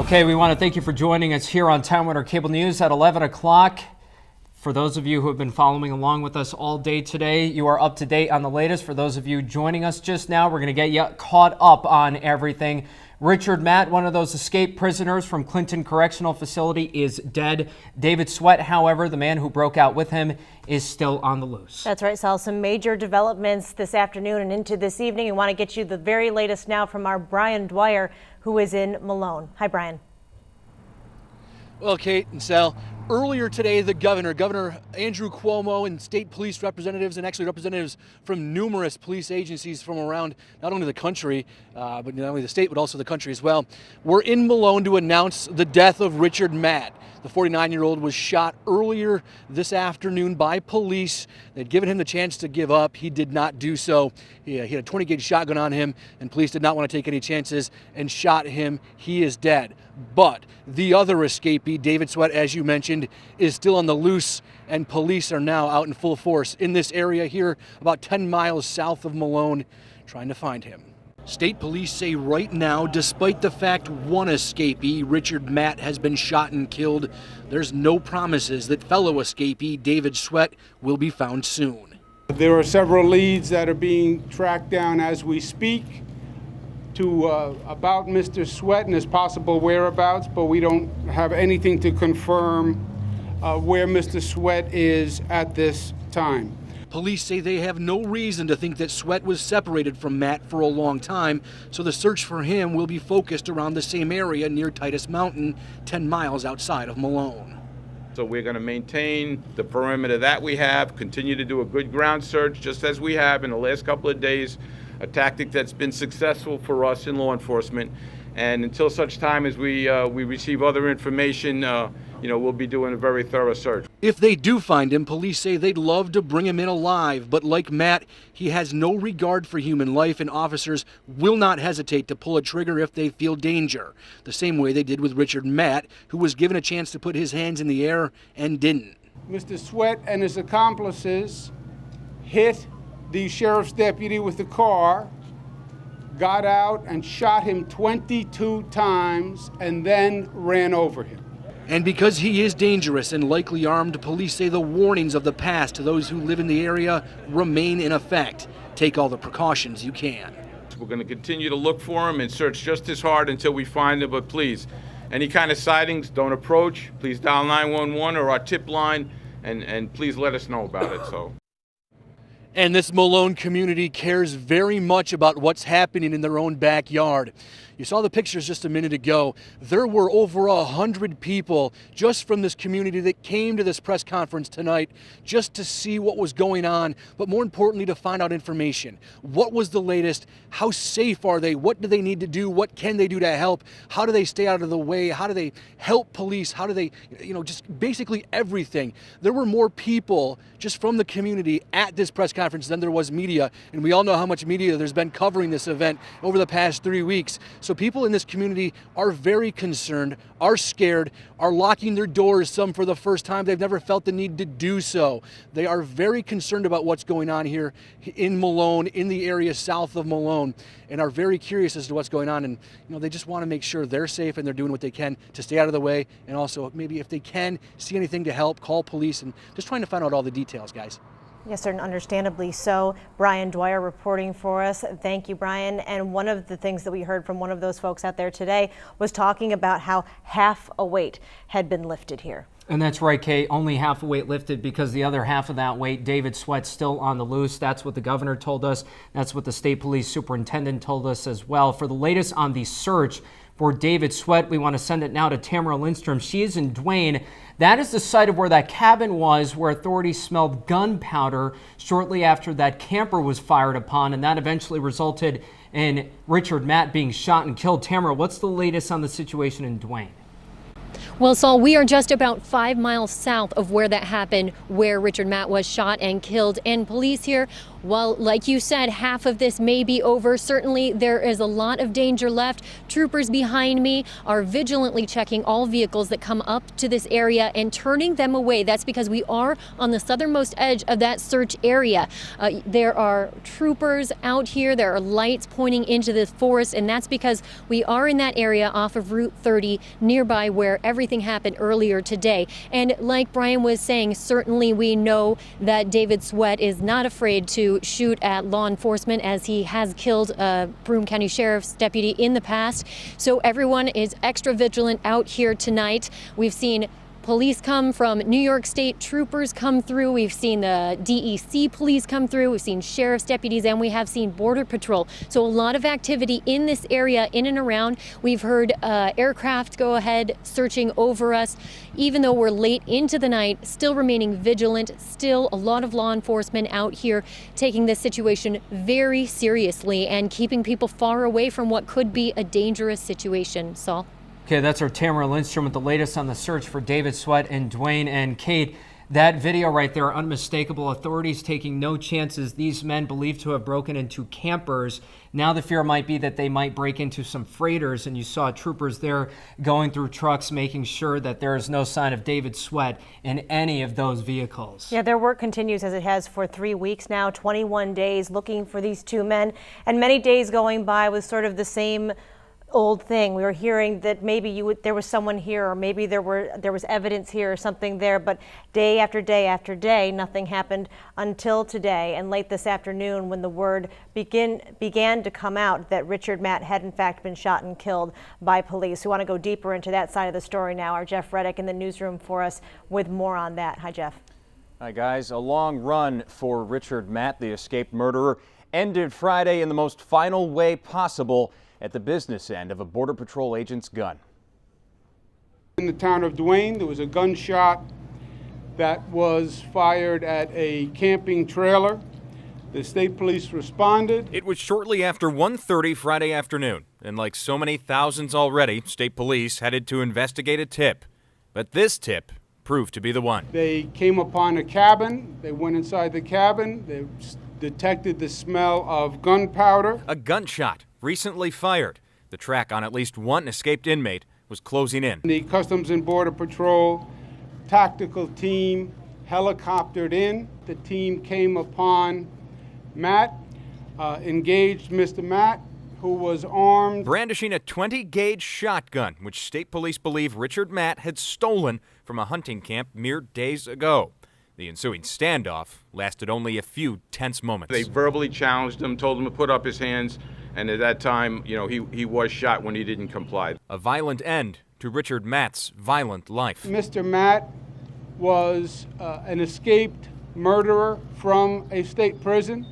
Okay, we want to thank you for joining us here on Time Warner Cable News at 11 o'clock. For those of you who have been following along with us all day today, you are up to date on the latest. For those of you joining us just now, we're going to get you caught up on everything. Richard Matt, one of those escaped prisoners from Clinton Correctional Facility, is dead. David Sweat, however, the man who broke out with him, is still on the loose. That's right, Sal. Some major developments this afternoon and into this evening. We want to get you the very latest now from our Brian Dwyer, who is in Malone. Hi, Brian. Well, Kate and Sal, earlier today, the Governor Andrew Cuomo, and state police representatives, and actually representatives from numerous police agencies from around not only the country, but not only the state, but also the country as well, were in Malone to announce the death of Richard Matt. The 49-year-old was shot earlier this afternoon by police. They'd given him the chance to give up. He did not do so. He had a 20-gauge shotgun on him, and police did not want to take any chances and shot him. He is dead. But the other escapee, David Sweat, as you mentioned, is still on the loose, and police are now out in full force in this area here, about 10 miles south of Malone, trying to find him. State police say right now, despite the fact one escapee, Richard Matt, has been shot and killed, there's no promises that fellow escapee David Sweat will be found soon. There are several leads that are being tracked down as we speak to about Mr. Sweat and his possible whereabouts, but we don't have anything to confirm where Mr. Sweat is at this time. Police say they have no reason to think that Sweat was separated from Matt for a long time, so the search for him will be focused around the same area near Titus Mountain, 10 miles outside of Malone. So we're going to maintain the perimeter that we have, continue to do a good ground search, just as we have in the last couple of days, a tactic that's been successful for us in law enforcement. And until such time as we receive other information, we'll be doing a very thorough search. If they do find him, police say they'd love to bring him in alive, but like Matt, he has no regard for human life, and officers will not hesitate to pull a trigger if they feel danger, the same way they did with Richard Matt, who was given a chance to put his hands in the air and didn't. Mr. Sweat and his accomplices hit the sheriff's deputy with the car, got out and shot him 22 times, and then ran over him. And because he is dangerous and likely armed, police say the warnings of the past to those who live in the area remain in effect. Take all the precautions you can. We're going to continue to look for him and search just as hard until we find him, but please, any kind of sightings, don't approach. Please dial 911 or our tip line, and please let us know about it. And this Malone community cares very much about what's happening in their own backyard. You saw the pictures just a minute ago. There were over 100 people just from this community that came to this press conference tonight just to see what was going on, but more importantly to find out information. What was the latest? How safe are they? What do they need to do? What can they do to help? How do they stay out of the way? How do they help police? How do they, just basically everything. There were more people just from the community at this press conference than there was media, and we all know how much media there's been covering this event over the past 3 weeks. So people in this community are very concerned, are scared, are locking their doors, some for the first time. They've never felt the need to do so. They are very concerned about what's going on here in Malone, in the area south of Malone, and are very curious as to what's going on. And they just want to make sure they're safe and they're doing what they can to stay out of the way, and also maybe if they can see anything to help, call police, and just trying to find out all the details, guys. Yes, sir, and understandably so. Brian Dwyer reporting for us. Thank you, Brian. And one of the things that we heard from one of those folks out there today was talking about how half a weight had been lifted here. And that's right, Kate. Only half a weight lifted because the other half of that weight, David Sweat, still on the loose. That's what the governor told us. That's what the state police superintendent told us as well. For the latest on the search for David Sweat, we want to send it now to Tamara Lindstrom. She is in Duane. That is the site of where that cabin was, where authorities smelled gunpowder shortly after that camper was fired upon, and that eventually resulted in Richard Matt being shot and killed. Tamara, what's the latest on the situation in Duane? Well, Saul, we are just about 5 miles south of where that happened, where Richard Matt was shot and killed. And police here, well, like you said, half of this may be over. Certainly, there is a lot of danger left. Troopers behind me are vigilantly checking all vehicles that come up to this area and turning them away. That's because we are on the southernmost edge of that search area. There are troopers out here. There are lights pointing into the forest, and that's because we are in that area off of Route 30, nearby where everything happened earlier today. And like Brian was saying, certainly we know that David Sweat is not afraid to shoot at law enforcement, as he has killed a Broome County Sheriff's deputy in the past. So everyone is extra vigilant out here tonight. We've seen police come from New York State, troopers come through. We've seen the DEC police come through. We've seen sheriff's deputies, and we have seen Border Patrol. So a lot of activity in this area, in and around. We've heard aircraft go ahead searching over us. Even though we're late into the night, still remaining vigilant, still a lot of law enforcement out here taking this situation very seriously and keeping people far away from what could be a dangerous situation. Saul? Okay, that's our Tamara Lindstrom with the latest on the search for David Sweat and Dwayne. And Kate, that video right there, unmistakable. Authorities taking no chances. These men believed to have broken into campers. Now the fear might be that they might break into some freighters, and you saw troopers there going through trucks, making sure that there is no sign of David Sweat in any of those vehicles. Yeah, their work continues as it has for 3 weeks now, 21 days looking for these two men, and many days going by with sort of the same old thing. We were hearing that maybe there was someone here, or maybe there was evidence here or something there, but day after day after day, nothing happened until today. And late this afternoon, when the word began to come out that Richard Matt had in fact been shot and killed by police. We want to go deeper into that side of the story now. Our Jeff Reddick in the newsroom for us with more on that. Hi, Jeff. Hi, guys. A long run for Richard Matt, the escaped murderer, ended Friday in the most final way possible, at the business end of a Border Patrol agent's gun. In the town of Dwayne, there was a gunshot that was fired at a camping trailer. The state police responded. It was shortly after 1:30 Friday afternoon, and like so many thousands already, state police headed to investigate a tip. But this tip proved to be the one. They came upon a cabin. They went inside the cabin. They detected the smell of gunpowder. A gunshot recently fired. The track on at least one escaped inmate was closing in. The Customs and Border Patrol tactical team helicoptered in. The team came upon Matt, engaged Mr. Matt, who was armed, brandishing a 20-gauge shotgun, which state police believe Richard Matt had stolen from a hunting camp mere days ago. The ensuing standoff lasted only a few tense moments. They verbally challenged him, told him to put up his hands, and at that time, he was shot when he didn't comply. A violent end to Richard Matt's violent life. Mr. Matt was an escaped murderer from a state prison.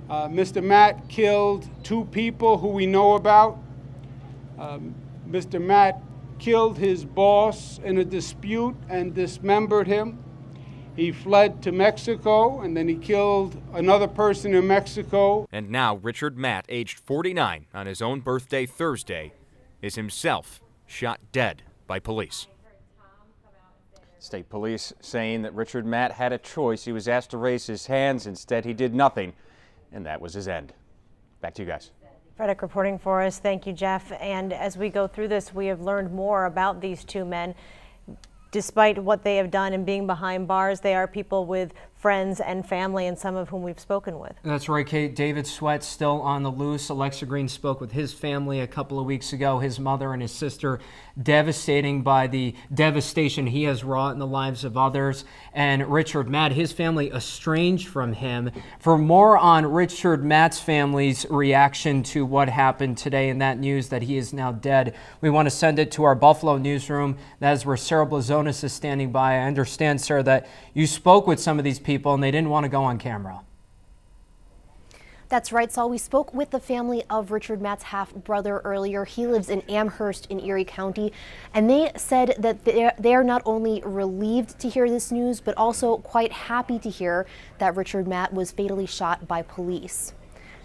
Mr. Matt killed 2 people who we know about. Mr. Matt killed his boss in a dispute and dismembered him. He fled to Mexico, and then he killed another person in Mexico. And now Richard Matt, aged 49, on his own birthday Thursday, is himself shot dead by police. State police saying that Richard Matt had a choice. He was asked to raise his hands. Instead, he did nothing, and that was his end. Back to you guys. Reddick reporting for us. Thank you, Jeff. And as we go through this, we have learned more about these two men. Despite what they have done and being behind bars, they are people with friends and family, and some of whom we've spoken with. That's right, Kate. David Sweat still on the loose. Alexa Green spoke with his family a couple of weeks ago, his mother and his sister, devastating by the devastation he has wrought in the lives of others. And Richard Matt, his family estranged from him. For more on Richard Matt's family's reaction to what happened today and that news that he is now dead, we want to send it to our Buffalo newsroom. That is where Sarah Blazonis is standing by. I understand, Sarah, that you spoke with some of these people and they didn't want to go on camera. That's right, Saul. We spoke with the family of Richard Matt's half-brother earlier. He lives in Amherst in Erie County, and they said that they are not only relieved to hear this news, but also quite happy to hear that Richard Matt was fatally shot by police.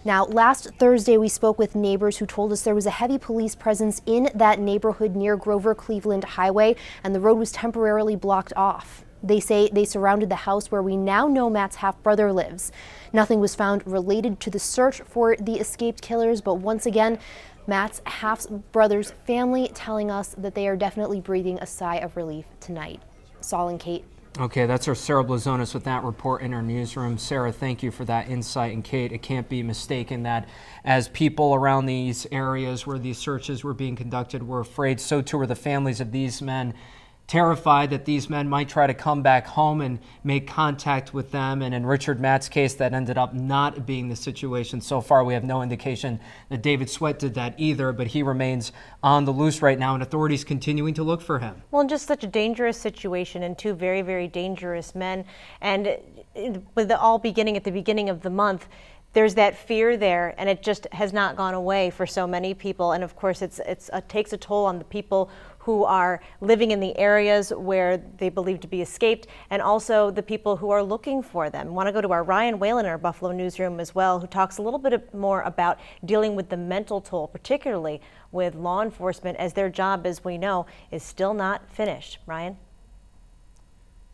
Now, last Thursday, we spoke with neighbors who told us there was a heavy police presence in that neighborhood near Grover Cleveland Highway, and the road was temporarily blocked off. They say they surrounded the house where we now know Matt's half-brother lives. Nothing was found related to the search for the escaped killers, but once again, Matt's half-brother's family telling us that they are definitely breathing a sigh of relief tonight. Saul and Kate. Okay, that's our Sarah Blazonis with that report in our newsroom. Sarah, thank you for that insight. And Kate, it can't be mistaken that as people around these areas where these searches were being conducted were afraid, so too were the families of these men, terrified that these men might try to come back home and make contact with them. And in Richard Matt's case, that ended up not being the situation. So far, we have no indication that David Sweat did that either, but he remains on the loose right now, and authorities continuing to look for him. Well, just such a dangerous situation and two very, very dangerous men. And with it all beginning at the beginning of the month, there's that fear there, and it just has not gone away for so many people. And of course, it takes a toll on the people who are living in the areas where they believe to be escaped, and also the people who are looking for them. I want to go to our Ryan Whalen in our Buffalo newsroom as well, who talks a little bit more about dealing with the mental toll, particularly with law enforcement, as their job, as we know, is still not finished. Ryan?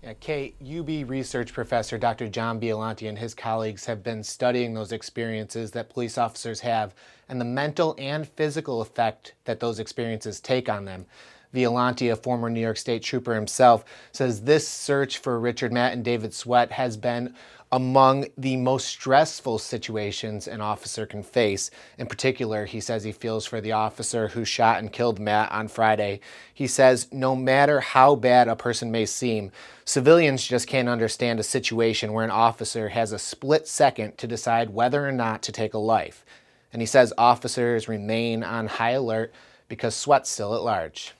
Yeah, Kate, UB research professor Dr. John Biolanti and his colleagues have been studying those experiences that police officers have and the mental and physical effect that those experiences take on them. Biolanti, a former New York State trooper himself, says this search for Richard Matt and David Sweat has been among the most stressful situations an officer can face. In particular, he says he feels for the officer who shot and killed Matt on Friday. He says no matter how bad a person may seem, civilians just can't understand a situation where an officer has a split second to decide whether or not to take a life. And he says officers remain on high alert because Sweat's still at large.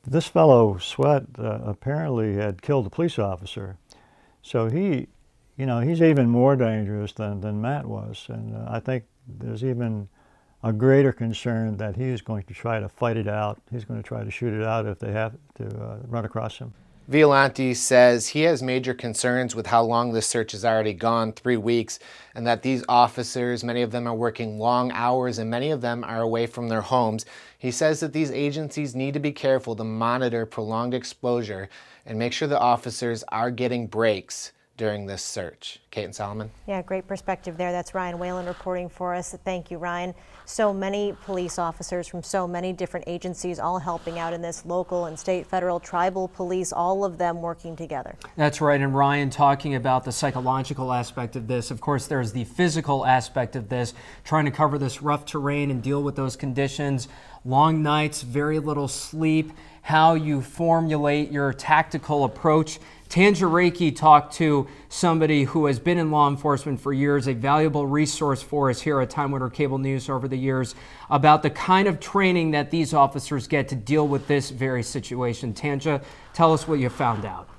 This fellow, Sweat, apparently had killed a police officer. So he's even more dangerous than Matt was. And I think there's even a greater concern that he is going to try to fight it out. He's going to try to shoot it out if they have to run across him. Biolanti says he has major concerns with how long this search has already gone, 3 weeks, and that these officers, many of them are working long hours and many of them are away from their homes. He says that these agencies need to be careful to monitor prolonged exposure and make sure the officers are getting breaks during this search. Kate and Solomon? Yeah, great perspective there. That's Ryan Whalen reporting for us. Thank you, Ryan. So many police officers from so many different agencies all helping out in this, local and state, federal, tribal police, all of them working together. That's right. And Ryan talking about the psychological aspect of this. Of course, there's the physical aspect of this, trying to cover this rough terrain and deal with those conditions. Long nights, very little sleep, how you formulate your tactical approach. Tanja Reiki talked to somebody who has been in law enforcement for years, a valuable resource for us here at Time Warner Cable News over the years, about the kind of training that these officers get to deal with this very situation. Tanja, tell us what you found out.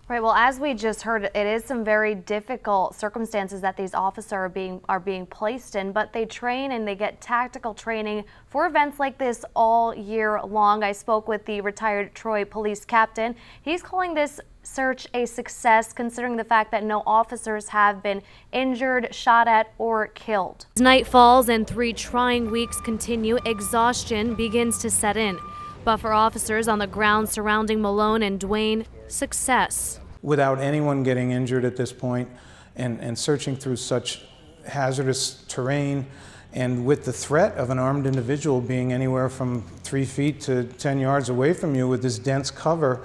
Right. Well, as we just heard, it is some very difficult circumstances that these officers are being placed in, but they train and they get tactical training for events like this all year long. I spoke with the retired Troy police captain. He's calling this search a success, considering the fact that no officers have been injured, shot at, or killed. As night falls and 3 trying weeks continue, exhaustion begins to set in. But for officers on the ground surrounding Malone and Duane, success. Without anyone getting injured at this point, and searching through such hazardous terrain, and with the threat of an armed individual being anywhere from 3 feet to 10 yards away from you with this dense cover,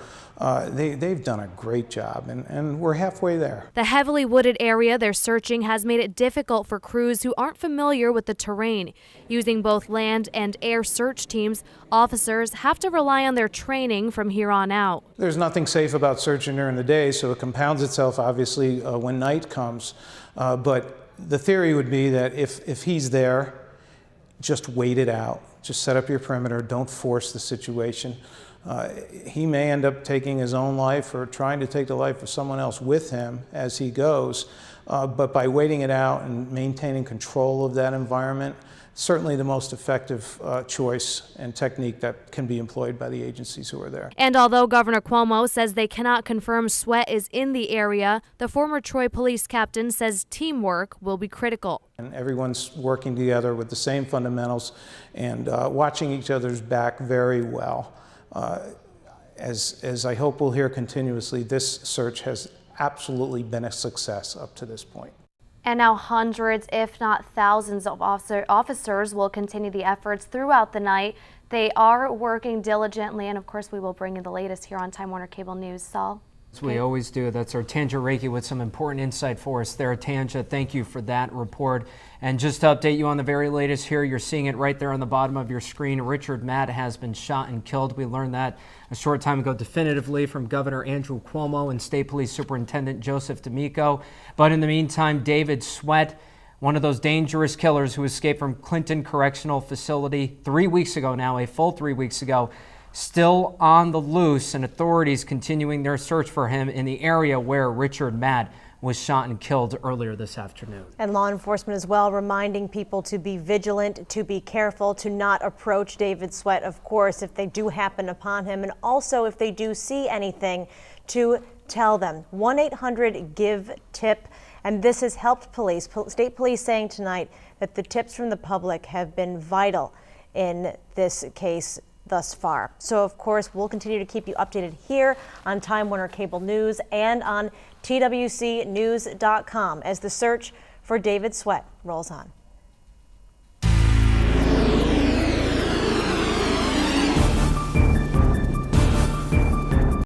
they've done a great job, and we're halfway there. The heavily wooded area they're searching has made it difficult for crews who aren't familiar with the terrain. Using both land and air search teams, officers have to rely on their training from here on out. There's nothing safe about searching during the day, so it compounds itself, obviously, when night comes. But the theory would be that if he's there, just wait it out. Just set up your perimeter. Don't force the situation. He may end up taking his own life or trying to take the life of someone else with him as he goes. But by waiting it out and maintaining control of that environment, certainly the most effective choice and technique that can be employed by the agencies who are there. And although Governor Cuomo says they cannot confirm Sweat is in the area, the former Troy police captain says teamwork will be critical. And everyone's working together with the same fundamentals and watching each other's back very well. As I hope we'll hear continuously, this search has absolutely been a success up to this point. And now hundreds, if not thousands of officers will continue the efforts throughout the night. They are working diligently, and of course we will bring you the latest here on Time Warner Cable News. Saul? As we always do. That's our Tanja Reiki with some important insight for us there. Tanja, thank you for that report. And just to update you on the very latest here, you're seeing it right there on the bottom of your screen. Richard Matt has been shot and killed. We learned that a short time ago definitively from Governor Andrew Cuomo and State Police Superintendent Joseph D'Amico. But in the meantime, David Sweat, one of those dangerous killers who escaped from Clinton Correctional Facility 3 weeks ago now, a full 3 weeks ago, still on the loose, and authorities continuing their search for him in the area where Richard Matt was shot and killed earlier this afternoon. And law enforcement as well reminding people to be vigilant, to be careful, to not approach David Sweat, of course, if they do happen upon him, and also if they do see anything, to tell them. 1-800-GIVE-TIP. And this has helped police. State police saying tonight that the tips from the public have been vital in this case thus far. So, of course, we'll continue to keep you updated here on Time Warner Cable News and on TWCnews.com as the search for David Sweat rolls on.